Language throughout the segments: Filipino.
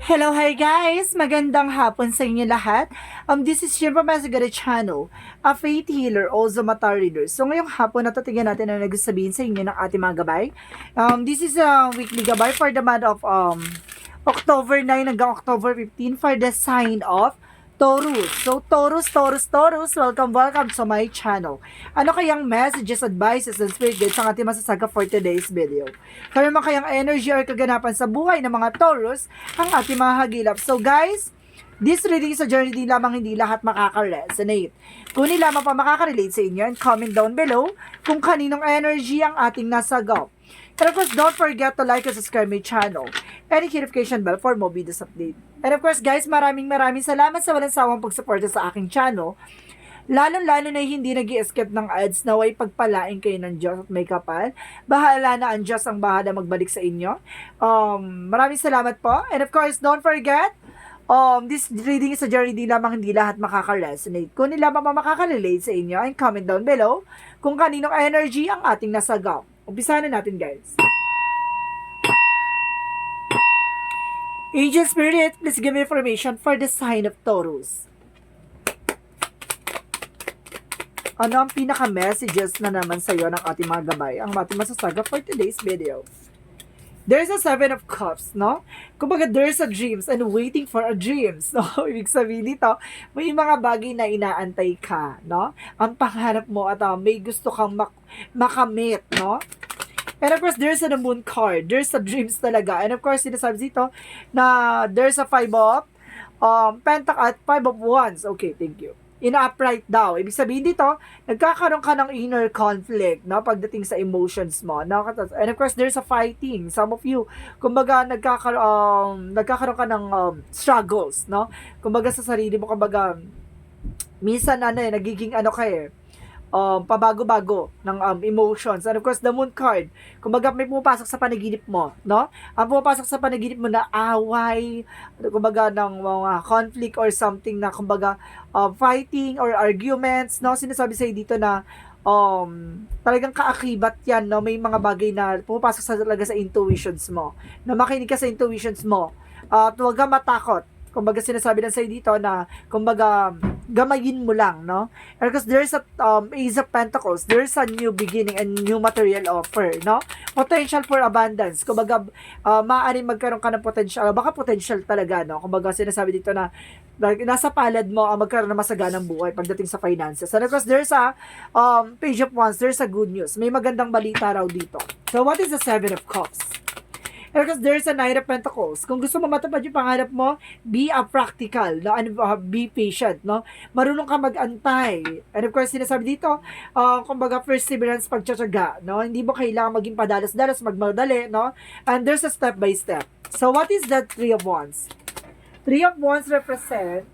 Hello, hi guys! Magandang hapon sa inyo lahat. This is Shimpa Masagada Channel, a faith healer, also mata reader. So ngayong hapon, natatigyan natin na nagsasabihin sa inyo ng ating mga gabay. This is a weekly gabay for the month of October 9 hanggang October 15 for the sign of Taurus. So, Taurus, welcome to my channel. Ano kayang messages, advices, and spirit guides ang ating masasaga for today's video? Kaya naman kayang energy or kaganapan sa buhay ng mga Taurus ang ating mga hagilap. So, guys, this reading is a journey, di lamang hindi lahat makaka-resonate. Kung hindi lamang pa makaka-relate sa inyo, and comment down below kung kaninong energy ang ating nasagap. And of course, don't forget to like and subscribe my channel and hit notification bell for more videos update. And of course, guys, maraming salamat sa walang sawang pagsuporta sa aking channel. Lalo na hindi nag-i-escape ng ads na way pagpalain kayo ng Diyos at may kapal. Bahala na ang Diyos ang bahala magbalik sa inyo. Maraming salamat po. And of course, don't forget, this reading is a journey, di lamang hindi lahat makaka-resonate. Kung hindi lamang pa makaka-relate sa inyo, and comment down below kung kaninong energy ang ating nasagap. Umpisahan na natin, guys. Angel Spirit, please give me information for the sign of Taurus. Ano ang pinaka-messages na naman sa iyo ng ating mga gabay? Ang ating masasaga for today's video. There's a 7 of Cups, no? Kumbaga, there's a dreams and waiting for a dreams. No? Ibig sabihin dito, may mga bagay na inaantay ka, no? Ang pangarap mo at may gusto kang makamit, no? And of course, there's a moon card. There's a dreams talaga. And of course, sinasabi dito na there's a 5 of Pentacles at 5 of Wands. Okay, thank you. In upright daw. Ibig sabihin dito, nagkakaroon ka ng inner conflict, no? Pagdating sa emotions mo. No? And of course, there's a fighting. Some of you, kumbaga, nagkakaroon ka ng struggles, no? Kumbaga sa sarili mo, kumbaga, minsan nagiging pabago-bago ng emotions. And of course, the moon card. Kumbaga, may pumapasok sa panaginip mo, no? Ang pumapasok sa panaginip mo na away, kumbaga, ng mga conflict or something na, kumbaga, fighting or arguments, no? Sinasabi sa'yo dito na, talagang kaakibat yan, no? May mga bagay na pumapasok talaga sa intuitions mo. Na makinig ka sa intuitions mo. At huwag kang matakot. Kumbaga, sinasabi lang sa'yo dito na, kumbaga, gamayin mo lang, no? Because there's a Ace of Pentacles, there's a new beginning and new material offer, no? Potential for abundance. Kumbaga, maaaring magkaroon ka ng potential, baka potential talaga, no? Kumbaga, sinasabi dito na nasa palad mo ang magkaroon ng masaganang buhay pagdating sa finances. And of course, there's a Page of Wands, there's a good news. May magandang balita raw dito. So, what is the 7 of Cups? Because there's a Knight of Pentacles. Kung gusto mo matupad yung pangarap mo, be a practical, no? And be patient, no? Marunong ka mag-antay. And of course, sinasabi dito, kumbaga perseverance, pagtsatsaga, no? Hindi mo kailangan maging padalas-dalas, magmadali, no? And there's a step by step. So, what is that 3 of Wands? 3 of Wands represent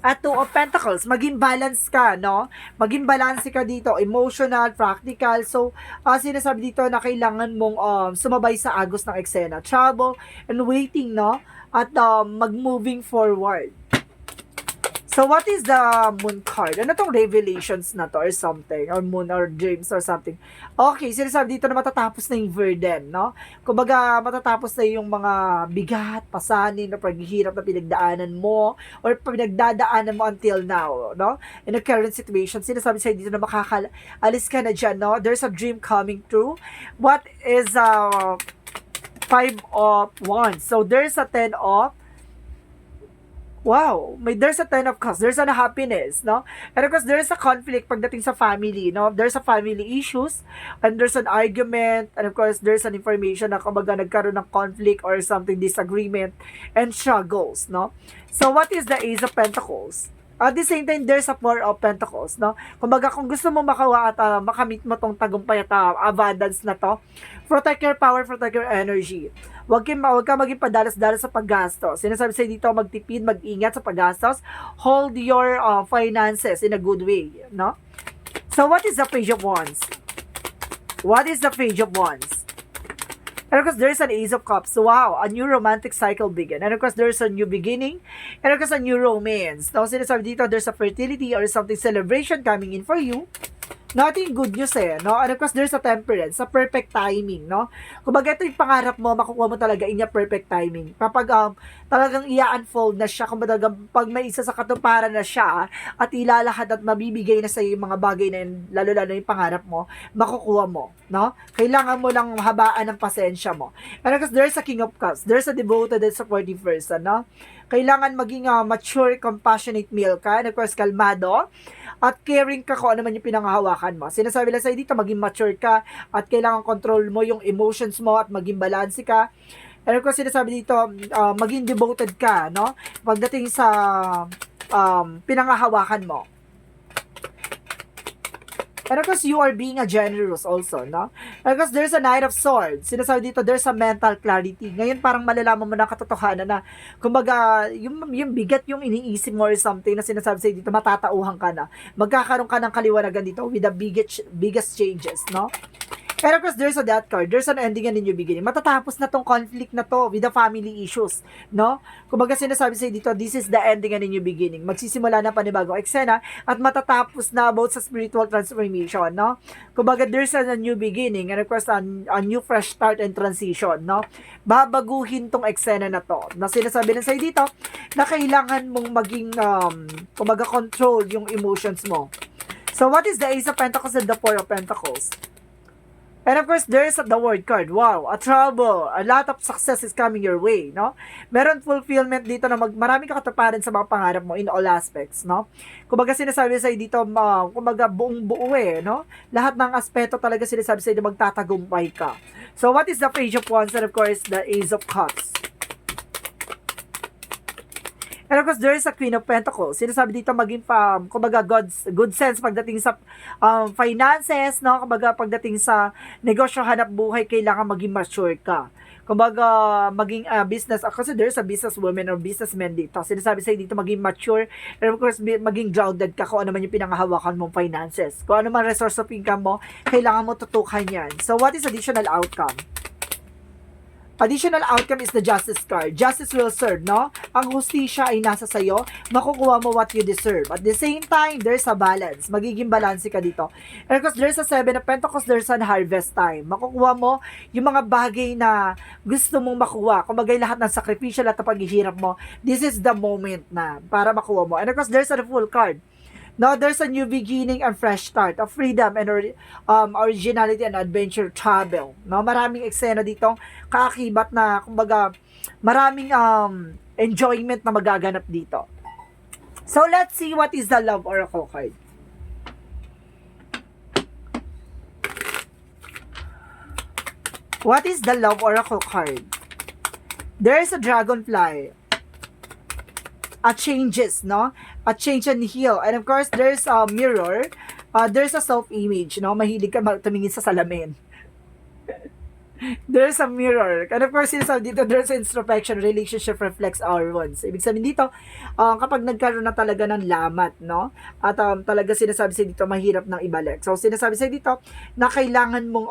at 2 of Pentacles, maging balance ka, no? Maging balance ka dito, emotional, practical. So, sinasabi dito na kailangan mong sumabay sa agos ng eksena. Trouble and waiting, no? At mag-moving forward. So, what is the moon card? Ano tong revelations na to or something? Or moon or dreams or something? Okay, sinasabi dito na matatapos na yung burden, no? Kumbaga, matatapos na yung mga bigat, pasanin, na paghihirap na pinagdaanan mo or pinagdadaanan mo until now, no? In the current situation, sinasabi sa'yo dito na makakaalis ka na dyan, no? There's a dream coming true. What is 5 of Wands? So, there's a 10 of wow, there's a 10 of Cups, there's a happiness, no? And of course, there's a conflict pagdating sa family, no? There's a family issues, and there's an argument, and of course, there's an information na kumbaga nagkaroon ng conflict or something, disagreement, and struggles, no? So, what is the Ace of Pentacles? At the same time, there's a 4 of Pentacles, no? Kumbaga, kung gusto mo makawa at makamit mo tong tagumpay at abundance na to, protect your power, protect your energy. Huwag ka maging padalas-dalas sa paggastos. Sinasabi sa'yo dito, magtipid, mag-ingat sa paggastos. Hold your finances in a good way, no? So, what is the Page of Wands? What is the Page of Wands? And of course, there's an Ace of Cups. Wow, a new romantic cycle begin. And of course, there's a new beginning. And of course, a new romance. Now, sinasabi dito, there's a fertility or something celebration coming in for you. No, ito yung good news no? And of course, there's a temperance, sa perfect timing, no? Kumbaga, ito yung pangarap mo, makukuha mo talaga in your perfect timing. Kapag talagang i-unfold na siya, kumbaga, pag may isa sa katuparan na siya, at ilalahad at mabibigay na sa iyo yung mga bagay na yun, lalo-lalo yung pangarap mo, makukuha mo, no? Kailangan mo lang habaan ng pasensya mo. And of course, there's a King of Cups, there's a devoted and supportive person, no? Kailangan maging mature, compassionate male ka, and of course, kalmado, at caring ka kung ano man yung pinanghahawakan mo. Sinasabi lang sa'yo dito, maging mature ka at kailangan control mo yung emotions mo at maging balance ka. And of course, sinasabi dito, maging devoted ka, no? Pagdating sa pinanghahawakan mo. And of course, you are being a generous also, no? And of course, there's a Knight of Swords. Sinasabi dito, there's a mental clarity. Ngayon, parang malalaman mo na katotohanan na, kumbaga, yung bigat yung iniisip mo or something na sinasabi sa'yo dito, matatauhan ka na. Magkakaroon ka ng kaliwanagan dito with the biggest changes, no? And of course, there's a death card. There's an ending and a new beginning. Matatapos na tong conflict na to with the family issues, no? Kumbaga sinasabi sa'yo dito, this is the ending and a new beginning. Magsisimula na panibagong eksena at matatapos na about sa spiritual transformation, no? Kumbaga, there's a new beginning and of course, a new fresh start and transition, no? Babaguhin tong eksena na to. Na sinasabi lang sa'yo dito, na kailangan mong maging, kumbaga, control yung emotions mo. So, what is the Ace of Pentacles and the Four of Pentacles? And of course, there's the word card. Wow, a trouble. A lot of success is coming your way, no? Meron fulfillment dito na maraming kakataparan sa mga pangarap mo in all aspects, no? Kumbaga sinasabi sa'yo dito, kumbaga buong buo no? Lahat ng aspeto talaga sinasabi sa'yo na magtatagumpay ka. So, what is the Page of Wands? And of course, the Ace of Cups. And of course, there is a Queen of Pentacles. Sinasabi dito maging kumbaga good sense pagdating sa finances, no? Kumbaga pagdating sa negosyo, hanap buhay, kailangan maging mature ka. Kumbaga maging business, kasi there's a businesswoman or businessman dito. Sinasabi sa'yo dito maging mature, and of course maging grounded ka kung ano man yung pinanghahawakan mong finances. Kung ano man resource of income mo, kailangan mo tutukan yan. So what is additional outcome? Additional outcome is the Justice card. Justice will serve, no? Ang hustisya ay nasa sayo. Makukuha mo what you deserve. At the same time, there's a balance. Magiging balance ka dito. And of course, there's a Seven of Pentacles, there's an harvest time. Makukuha mo yung mga bagay na gusto mong makuha. Kumbaga lahat ng sacrificial at paghihirap mo, this is the moment na para makuha mo. And of course, there's a Fool card. Now, there's a new beginning and fresh start of freedom and originality and adventure travel. No, maraming eksena dito kaakibat na, kumbaga, maraming enjoyment na magaganap dito. So, let's see what is the Love Oracle card. What is the Love Oracle card? There is a dragonfly. A changes, no? A change and heal. And of course, there's a mirror. There's a self-image, no? Mahilig ka tumingin sa salamin. There's a mirror. And of course, dito, there's introspection, relationship reflects our wounds. Ibig sabihin dito, kapag nagkaroon na talaga ng lamat, no? At talaga sinasabi sa dito, mahirap nang ibalik. So, sinasabi sa dito, na kailangan mong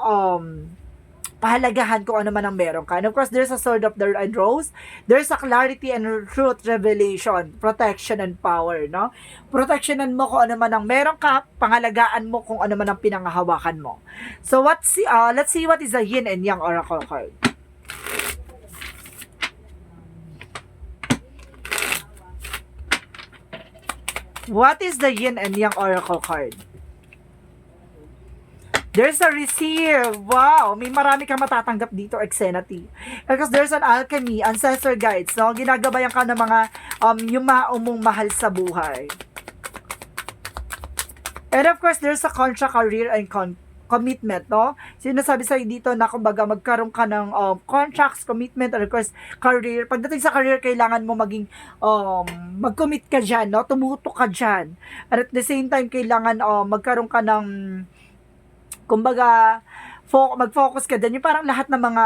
pahalagahan kung ano man ang meron ka. And of course, there's a Sword of the Red Rose. There's a clarity and truth revelation, protection and power, no? Protectionan mo kung ano man ang meron ka, pangalagaan mo kung ano man ang pinanghahawakan mo. So, let's see what is the Yin and Yang Oracle card. What is the Yin and Yang Oracle card? There's a receive. Wow, may marami kang matatanggap dito, Exenity. Because there's an alchemy, ancestor guides, no? Ginagabayan ka ng mga yumao mong mahal sa buhay. And of course, there's a contract, career, and commitment, no? Sinasabi sa'yo dito na kumbaga magkaroon ka ng contracts, commitment, and of course, career. Pagdating sa career, kailangan mo maging mag-commit ka dyan, no? Tumutok ka dyan. And at the same time, kailangan magkaroon ka ng kumbaga, mag-focus ka dyan. Yung parang lahat ng mga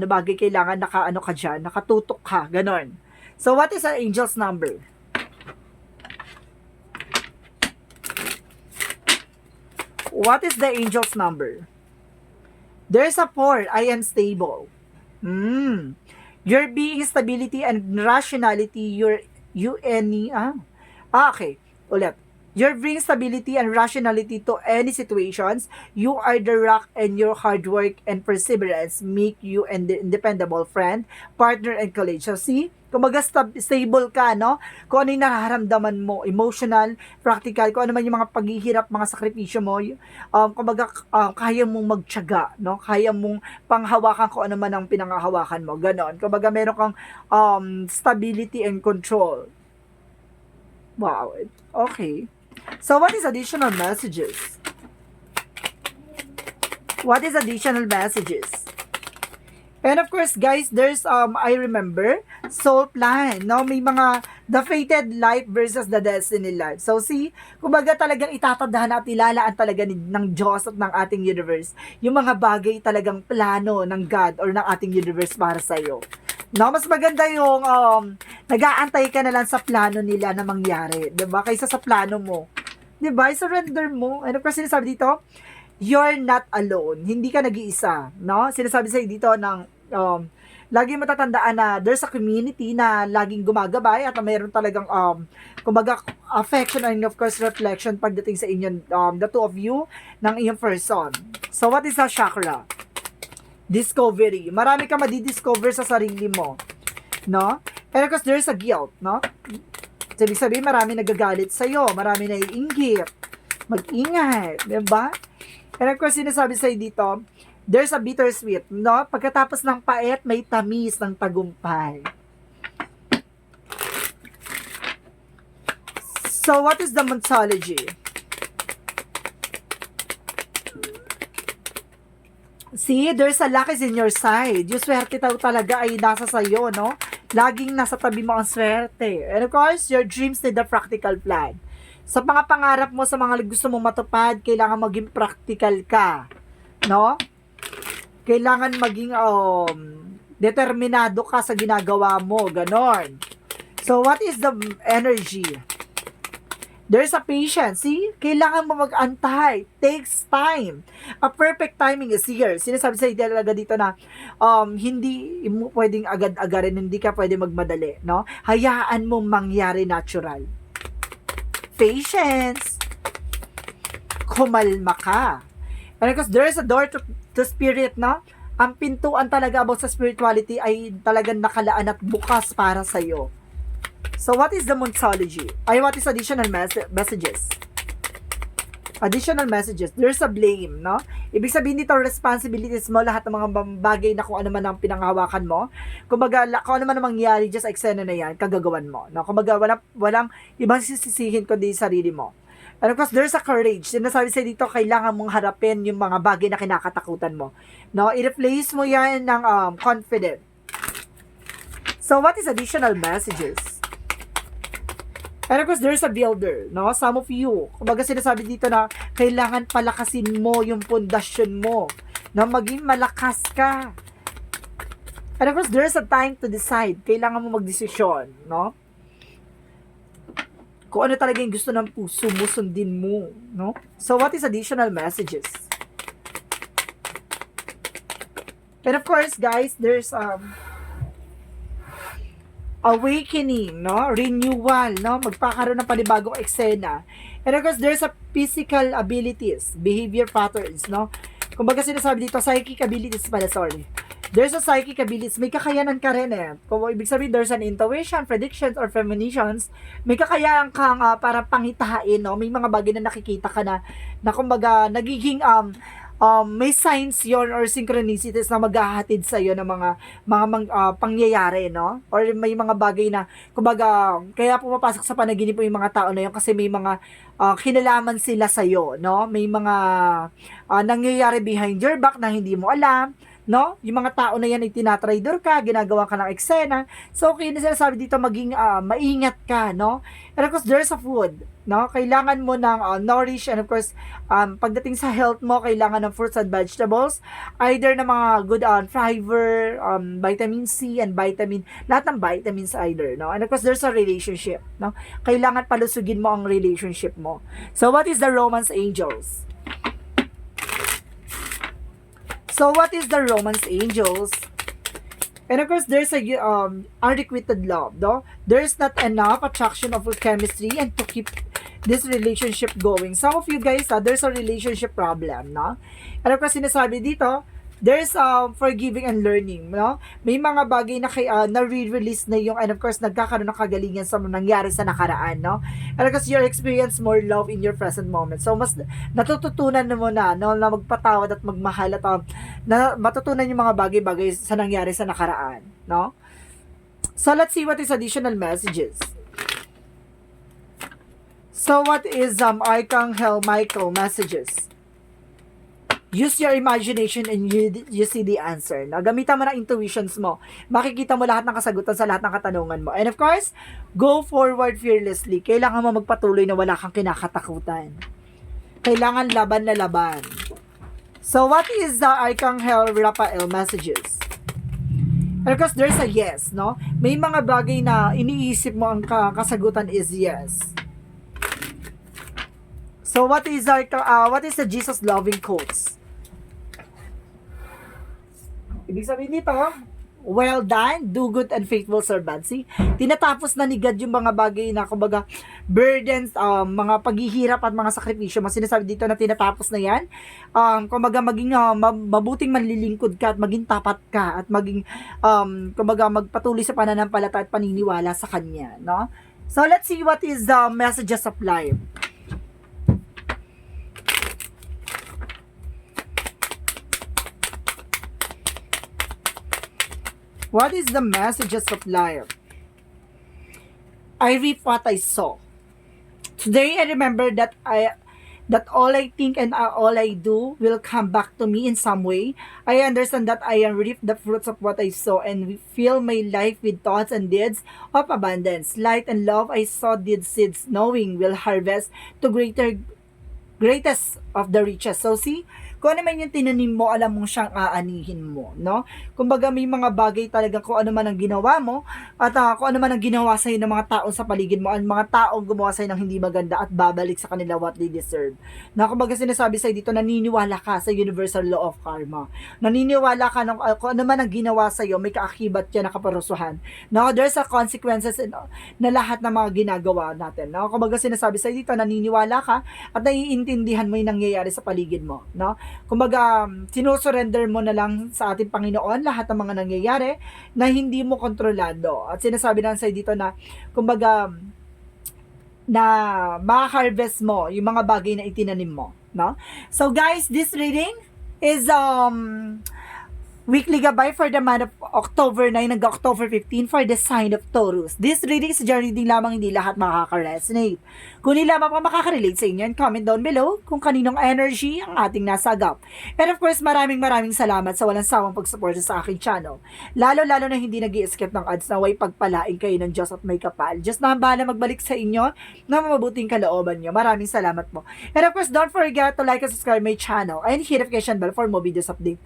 bagay kailangan ka dyan, nakatutok ka, ganon. So, what is an angel's number? What is the angel's number? There's a 4. I am stable. Your being, stability, and rationality, okay. Ulit. You bring stability and rationality to any situations. You are the rock, and your hard work and perseverance make you an dependable friend, partner, and colleague. So see, kumbaga stable ka, no? Kung ano yung nararamdaman mo, emotional, practical, kung ano man yung mga paghihirap, mga sakripisyo mo, kumbaga kaya mong magtiyaga, no? Kaya mong panghawakan kung ano man ang pinanghahawakan mo, ganon. Kumbaga meron kang stability and control. Wow, okay. So, what is additional messages? What is additional messages? And of course, guys, there's, I remember, soul plan, no? May mga, the fated life versus the destiny life. So, see, kumbaga talagang itatadahan at ilalaan talaga ng Diyos at ng ating universe yung mga bagay talagang plano ng God or ng ating universe para sa'yo. No, mas maganda yung nag-aantay ka na lang sa plano nila na mangyari, 'di ba? Kaysa sa plano mo. 'Di ba? I-surrender mo. Ano pa sinasabi dito? You're not alone. Hindi ka nag-iisa, no? Sinasabi sa dito ng lagi matatandaan na there's a community na laging gumagabay at mayroon talagang kumbaga affection and of course reflection pagdating sa inyo, the two of you ng iyong person. So what is a chakra? Discovery. Marami ka madidiscover sa sarili mo. No? And of course, there's a guilt, no? So, ibig sabihin, marami nagagalit sa'yo. Marami naiinggit. Mag-ingat. Diba? And of course, sinasabi sa'yo dito, there's a bittersweet, no? Pagkatapos ng pait, may tamis ng tagumpay. So, what is the mythology? See, there's a luck is in your side. Yung swerte talaga ay nasa sayo, no? Laging nasa tabi mo ang swerte. And of course, your dreams need a practical plan. Sa mga pangarap mo, sa mga gusto mong matupad, kailangan maging practical ka. No? Kailangan maging determinado ka sa ginagawa mo. Ganon. So, what is the energy? There's a patience. See? Kailangan mo mag-antay. Takes time. A perfect timing is here. Sinasabi sa talaga dito na hindi mo pwedeng agad-agarin, hindi ka pwedeng magmadali, no? Hayaan mo mangyari natural. Patience. Kumalma ka. And because there's a door to spirit, no? Ang pintuan talaga about sa spirituality ay talagang nakalaan at bukas para sa'yo. So, what is the mythology? What is additional messages? Additional messages. There's a blame, no? Ibig sabihin dito, responsibilities mo, lahat ng mga bagay na kung ano man ang pinanghawakan mo. Kumbaga, kung ano man ang mangyari, just eksena na yan, kagagawan mo. No? Kumbaga, walang ibang sisisihin kundi sarili mo. And of course, there's a courage. Sinasabi sa dito, kailangan mong harapin yung mga bagay na kinakatakutan mo. No? I-replace mo yan ng confident. So, what is additional messages? And of course, there's a builder, no? Some of you, kumbaga sinasabi dito na kailangan palakasin mo yung pundasyon mo, na maging malakas ka. And of course, there's a time to decide. Kailangan mo magdesisyon, no? Kung ano talaga yung gusto ng puso mo, sundin mo, no? So, what is additional messages? And of course, guys, there's awakening, no? Renewal, no? Magpakaroon ng panibagong eksena. And of course, there's a physical abilities, behavior patterns, no? Kumbaga sinasabi dito, psychic abilities pala, sorry. There's a psychic abilities, may kakayanan ka rin eh. Kung ibig sabihin, there's an intuition, predictions, or premonitions, may kakayanan kang para pangitahain, no? May mga bagay na nakikita ka na kumbaga, nagiging, may signs yon or synchronicities na maghahatid sa iyo ng mga pangyayari, no? Or may mga bagay na kumbaga kaya pumapasok sa panaginip mo yung mga tao na yon kasi may mga kinalaman sila sa iyo, no? May mga nangyayari behind your back na hindi mo alam, no? Yung mga tao na yan ay tinatrader ka, ginagawa ka ng eksena. So, okay na sinasabi dito, maging maingat ka, no? And of course, there's a food, no? Kailangan mo ng nourish, and of course, pagdating sa health mo, kailangan ng fruits and vegetables, either na mga good fiber, vitamin C and vitamin, lahat ng vitamins either, no? And of course, there's a relationship, no? Kailangan palusugin mo ang relationship mo. So, what is the romance angels? So, what is the romance angels? And of course, there's a unrequited love, no? There's not enough attraction of chemistry and to keep this relationship going. Some of you guys, there's a relationship problem, no? And of course, sinasabi dito, there's forgiving and learning, no? May mga bagay na na-re-release na yung, and of course, nagkakaroon ng kagalingan sa nangyari sa nakaraan, no? And of course, you experience more love in your present moment. So, mas natututunan mo na, no, na magpatawad at magmahal at na matutunan yung mga bagay-bagay sa nangyari sa nakaraan, no? So, let's see what is additional messages. So, what is Archangel Michael messages? Use your imagination and you see the answer. Gamitan mo na intuitions mo. Makikita mo lahat ng kasagutan sa lahat ng katanungan mo. And of course, go forward fearlessly. Kailangan mo magpatuloy na wala kang kinakatakutan. Kailangan laban na laban. So, what is the Archangel Raphael messages? And of course, there's a yes, no? May mga bagay na iniisip mo ang kasagutan is yes. So, what is the Jesus loving quotes? Ibig sabihin nito, well done, do good and faithful servant. See, tinatapos na ni God yung mga bagay na, kumbaga, burdens, mga paghihirap at mga sakripisyo. Mas sinasabi dito na tinatapos na yan. Kumbaga, maging mabuting manlilingkod ka at maging tapat ka at maging, kumbaga, magpatuloy sa pananampalataya at paniniwala sa Kanya, no? So, let's see what is the messages of life. What is the messages of life? I reap what I sow. Today I remember that all I think and all I do will come back to me in some way. I understand that I am reap the fruits of what I sow and fill my life with thoughts and deeds of abundance. Light and love I sow did seeds, knowing will harvest to greatest of the riches. So see, kung ano man yung tinanim mo, alam mong siyang aanihin mo, no? Kumbaga may mga bagay talaga kung ano man ang ginawa mo at kung ano man ang ginawa sa'yo ng mga tao sa paligid mo, ang mga taong gumawa sa'yo ng hindi maganda at babalik sa kanila what they deserve. Na kumbaga sinasabi sa'yo dito, naniniwala ka sa universal law of karma. Naniniwala ka kung ano man ang ginawa sa'yo, may kaakibat yan na kaparusuhan. No, there's a consequences na lahat ng mga ginagawa natin. No? Kumbaga sinasabi sa'yo dito, naniniwala ka at naiintindihan mo yung nangyayari sa paligid mo, no? Kumbaga, sinusurrender mo na lang sa ating Panginoon lahat ng mga nangyayari na hindi mo kontrolado. At sinasabi na sa'yo dito na, kumbaga, na ma-harvest mo yung mga bagay na itinanim mo, no? So guys, this reading is weekly gabay for the month of October 9 hanggang October 15 for the sign of Taurus. This reading is reading lamang, hindi lahat makaka-resonate. Kung hindi lamang pa makaka-relate sa inyo, comment down below kung kaninong energy ang ating nasagap. And of course, maraming salamat sa walang sawang pagsuporta sa aking channel. Lalo na hindi nag-i-skip ng ads na way pagpalain kayo ng Diyos at may kapal. Diyos na ang bahala magbalik sa inyo na mabuting kalooban nyo. Maraming salamat po. And of course, don't forget to like and subscribe my channel and hit notification bell for more videos update.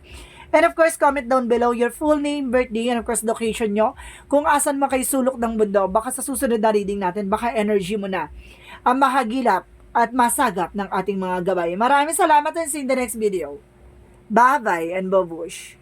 And of course, comment down below your full name, birthday, and of course, location nyo. Kung asan man kayo sulok ng mundo, baka sa susunod na reading natin, baka energy mo na ang mahagilap at masagap ng ating mga gabay. Maraming salamat and see you in the next video. Bye-bye and babush!